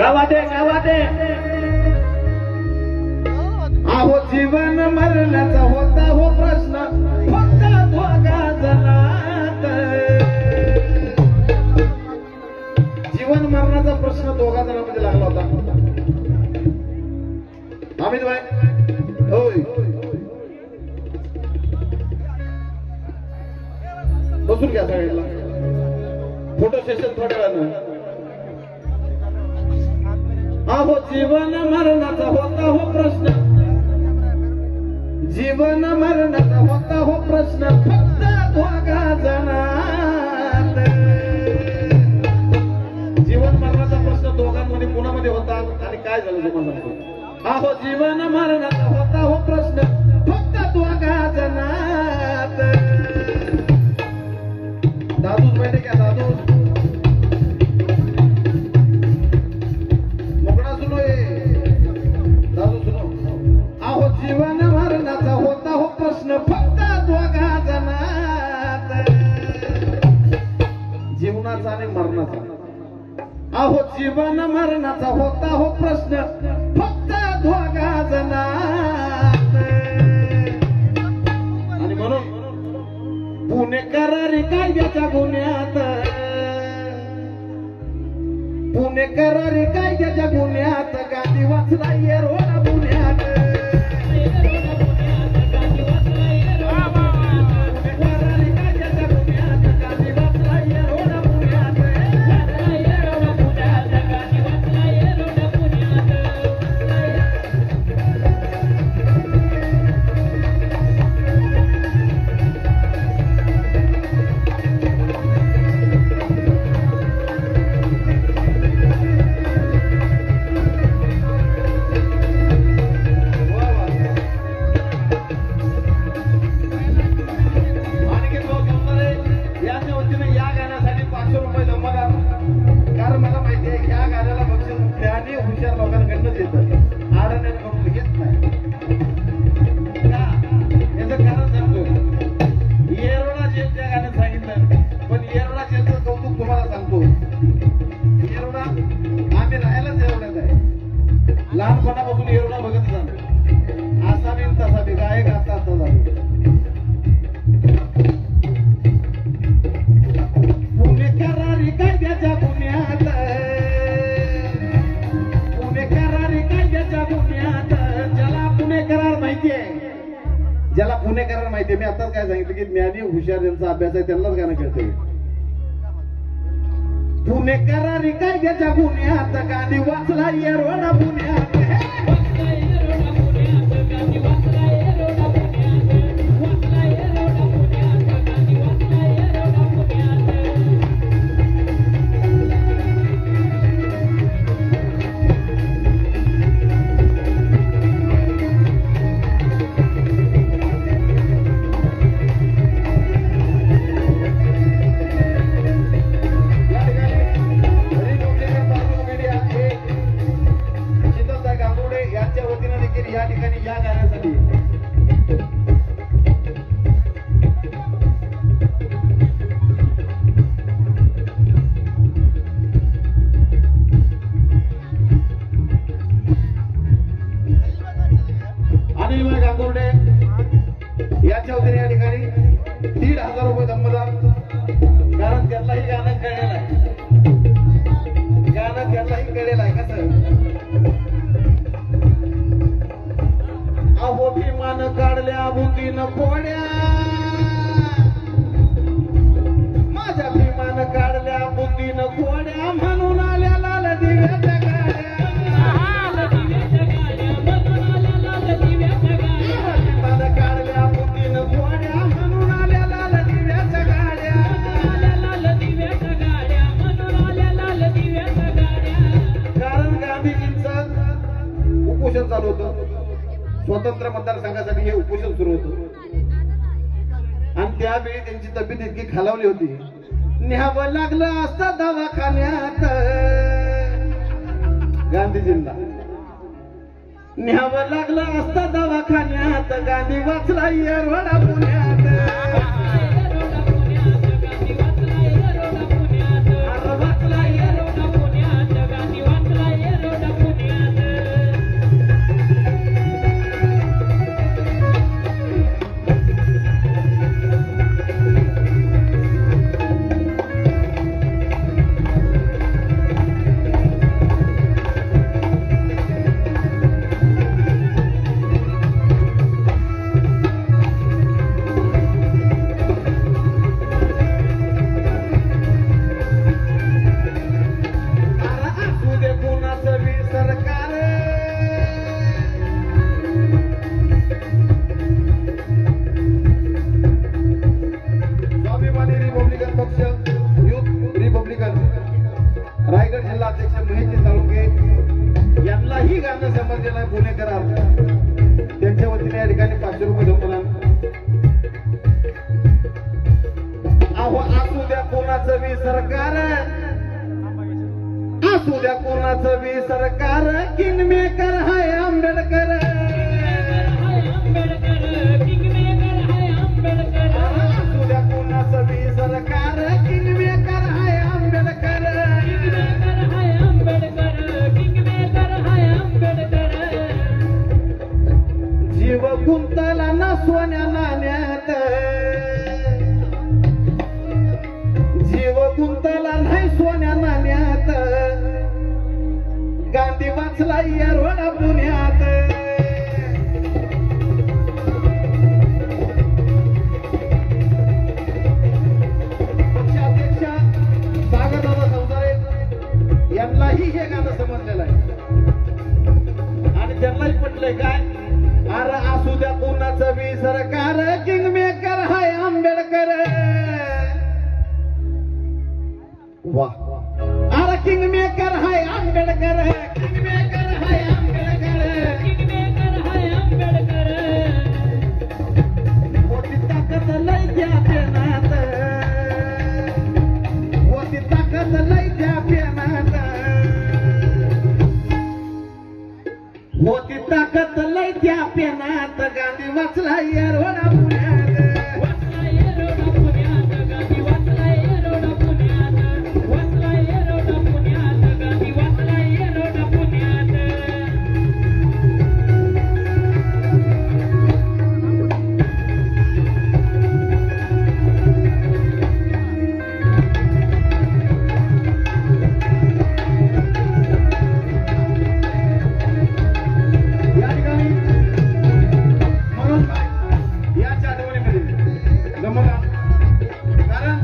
क्या बात है, क्या बात है. अहो जीवन मरणाचा होता हो प्रश्न फक्त दोघा जणात. जीवन मरणाचा प्रश्न दोघा जणांमध्ये लागला होता. अमित भाई होय बसून घ्या साईडला. फोटो सेशन थोड्या वेळानं. अहो जीवन मरणाचा होता हो प्रश्न, जीवन मरणाचा होता हो प्रश्न फक्त दोघा जणात. जीवन मरणाचा प्रश्न दोघांमध्ये कोणामध्ये होता आणि काय झालं तुम्हाला सांगतो. अहो जीवन मरणाचा होता हो प्रश्न फक्त दोघा जणात. दादूच माहिती का दादूच मोकळा सुनो दादू सुनो. अहो जीवन मरणाचा होता हो प्रश्न फक्त दोघा जणात. जीवनाचा आणि मरणाचा. अहो जीवन मरणाचा होता हो प्रश्न फक्त दोघा जणात. आणि म्हणून पुणेकरारी कायद्याच्या गुन्ह्यात, पुणेकरारी कायद्याच्या गुन्ह्यात गांधी वाचला येरवडा पुण्यात. लहानपणापासून येरवडा बघत जाणं असा बी तसा बी गायक आता असता झालं. पुणेकरारी कायद्याच्या गुन्ह्यात, पुणेकरारी कायद्याच्या गुन्ह्यात. ज्याला पुणे करार माहितीये, ज्याला पुणे करार माहितीये, मी आताच काय सांगितलं की ज्ञानी हुशार ज्यांचा अभ्यास आहे त्यांनाच गाणं कळतंय. पुणेकरारी कायद्याच्या गुन्ह्यात गांधी वाचला येरवडा पुण्यात. या ठिकाणी या गाण्यासाठी अनिल भाई गांगुर्डे याच्या वतीने या ठिकाणी 1,500 रुपये धम्मदान. कारण त्यांनाही गाणं कळलेलं आहे, गाणं त्यांनाही कळलेलं आहे. कसं अहो भीमान काढल्या बुद्धीनं कोड्या, माझ्या भीमान काढल्या बुद्धीनं कोड्या म्हणून आल्या लाल दिव्याच्या गाड्या. भीमान काढल्या बुद्धीनं कोड्या म्हणून आल्या लाल दिव्याच्या गाड्या. कारण गांधीजींचं उपोषण चालू होतं, स्वतंत्र मतदारसंघासाठी हे उपोषण सुरू होतं. आणि त्यावेळी त्यांची तब्येत इतकी खालावली होती, न्यावं लागलं असतं दवाखान्यात. गांधीजींना न्यावं लागलं असतं दवाखान्यात. गांधी वाचला येरवडा पुण्यात. वाचला येरवडा पुण्यात. गांधी वाचला ज्यांनाही गाणं समजलेलं आहे पुणेकर त्यांच्या वतीने या ठिकाणी 500 रुपये धमला. अहो असू द्या कोणाचं बी सरकार, असू द्या कोणाचं बी सरकार, किंगमेकर हाय आंबेडकर. असू द्या कोणाचं बी सरकार, किंगमेकर हाय आंबेडकर. जीव गुंतला ना सोन्या नाण्यात, जीव गुंतला नाही सोन्या नाण्यात, गांधी वाचला येरवडा पुण्यात. पक्षाध्यक्ष सागरदादा संसारे यांनाही हे गाणं समजलेलं आहे आणि त्यांनाही पटलंय काय, अरे असू द्या कोणाचं बी सरकार, किंगमेकर हाय आंबेडकर. वाह, अरे किंगमेकर हाय आंबेडकर, किंगमेकर हाय आंबेडकर, किंगमेकर हाय आंबेडकर. मोठी ताकद लय द्या पेनात, मोठी ताकद लय द्या पेनात, मोठी ताकद लय द्या पेनात, गांधी वाचला येरवडा पुण्यात. वाचला येरवडा पुण्यात, गांधी वाचला येरवडा पुण्यात. वाचला येरवडा पुण्यात, गांधी वाचला येरवडा पुण्यात. या ठिकाणी म्हणून याच्या आठवणीमध्ये जमला, कारण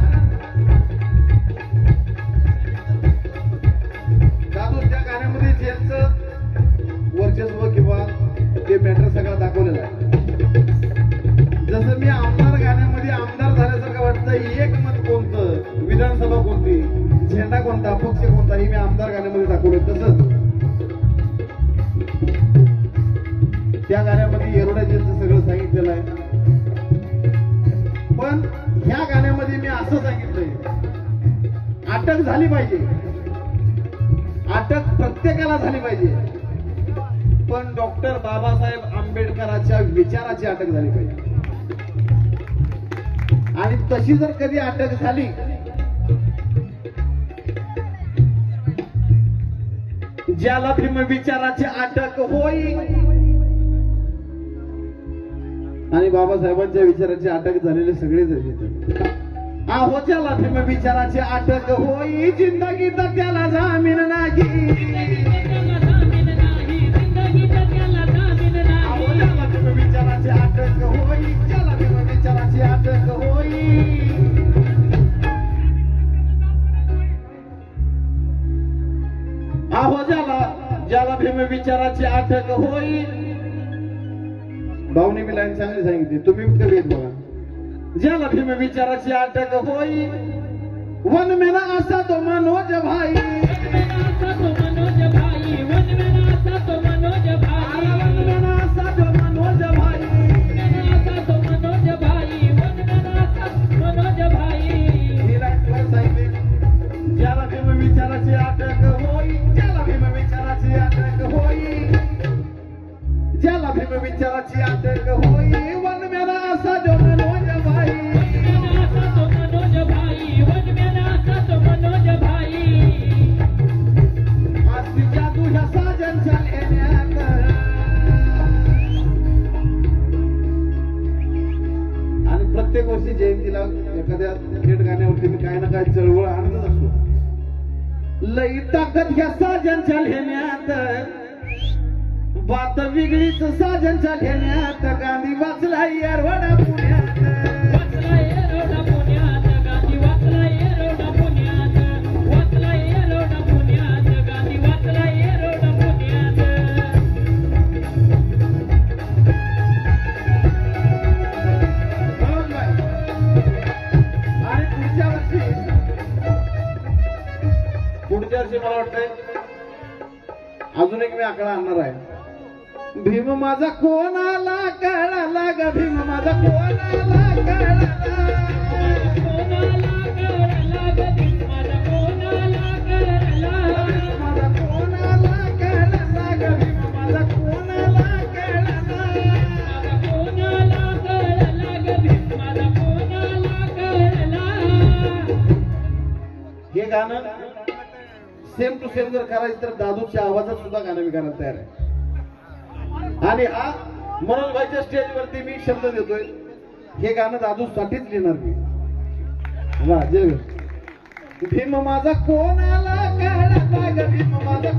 दादू त्या गाण्यामध्ये जेलचं वर्चस्व किंवा ते मॅटर सगळं दाखवलेलं आहे. जसं मी आमदार गाण्यामध्ये आमदार झाल्यासारखं वाटतं, एक मत कोणतं, विधानसभा कोणती, झेंडा कोणता, पक्ष कोणता, हे मी आमदार गाण्यामध्ये दाखवलं. तसंच त्या गाण्यामध्ये येरवडा जेलचं सगळं सांगितलेलं आहे. पण ह्या गाण्यामध्ये मी असं सांगितलंय, अटक झाली पाहिजे, अटक प्रत्येकाला झाली पाहिजे, पण डॉक्टर बाबासाहेब आंबेडकरांच्या विचाराची अटक झाली पाहिजे. आणि तशी जर कधी अटक झाली, ज्याला भीम विचाराची अटक होईल, आणि बाबासाहेबांच्या विचाराची अटक झालेले सगळेच आहेत. आहो ज्याला भीम विचाराची अटक होई, जिंदगी तर त्याला जामीन नाही. आहो ज्याला भीम विचाराची अटक होई, ज्याला भीम विचाराची अटक होई. आहो ज्याला भीम विचाराची अटक होई. भाऊने मी लाईन चांगली सांगितली, तुम्ही कवी आहेत बघा. ज्याला भीम विचाराची अटक होई, वन मेला असा तो मनोज भाई. वन मेला असा तो मनोज भाई, वन मेला असा तो मनोज भाई, वन मेला असा तो मनोज भाई, वन मेला असा तो मनोज भाई, वन मेला असा मनोज भाई. ही लाईन सांगितली, ज्याला भीम विचाराची अटक होई, ज्याला भीम विचाराची अटक होई, ज्याला भीम विचाराची अटक होई, वन मेला असा तो मनोज भाई, वन मेला असा तो मनोज भाई, वन मेला असा तो मनोज भाई. आज जादू ह्या साजनच्या लेण्यात, आणि प्रत्येक वर्षी जयंतीला एखाद्या थेट गाण्यावरती मी काय ना काय चळवळ आणत असतो. लई ताकद ह्या साजनच्या लेण्यात, बात वेगळीच साजनच्या घेण्यात, गांधी वाचला येरवडा पुण्यात. वाचला येरवडा पुण्यात, गांधी वाचला येरवडा पुण्यात. वाचला येरवडा पुण्यात, गांधी वाचला येरवडा पुण्यात. आणि पुढच्या वर्षी मला वाटतंय अजून एक मी आकडा आणणार आहे. भीम माझा कोणाला कळाला ग, भीम माझा कोणाला कळाला, माझा कोणाला कळाला ग, भीम माझा कोणाला कळाला. हे गाणं सेम टू सेम जर करायचं तर दादूच्या आवाजात सुद्धा गाणं मी करायला तयार आहे. आणि हा मनोज भाईच्या स्टेज वरती मी शब्द देतोय, हे गाणं दादू साठीच लिहिणार मी. वा जय भीम माझा कोणाला कळाला ग, भीम माझा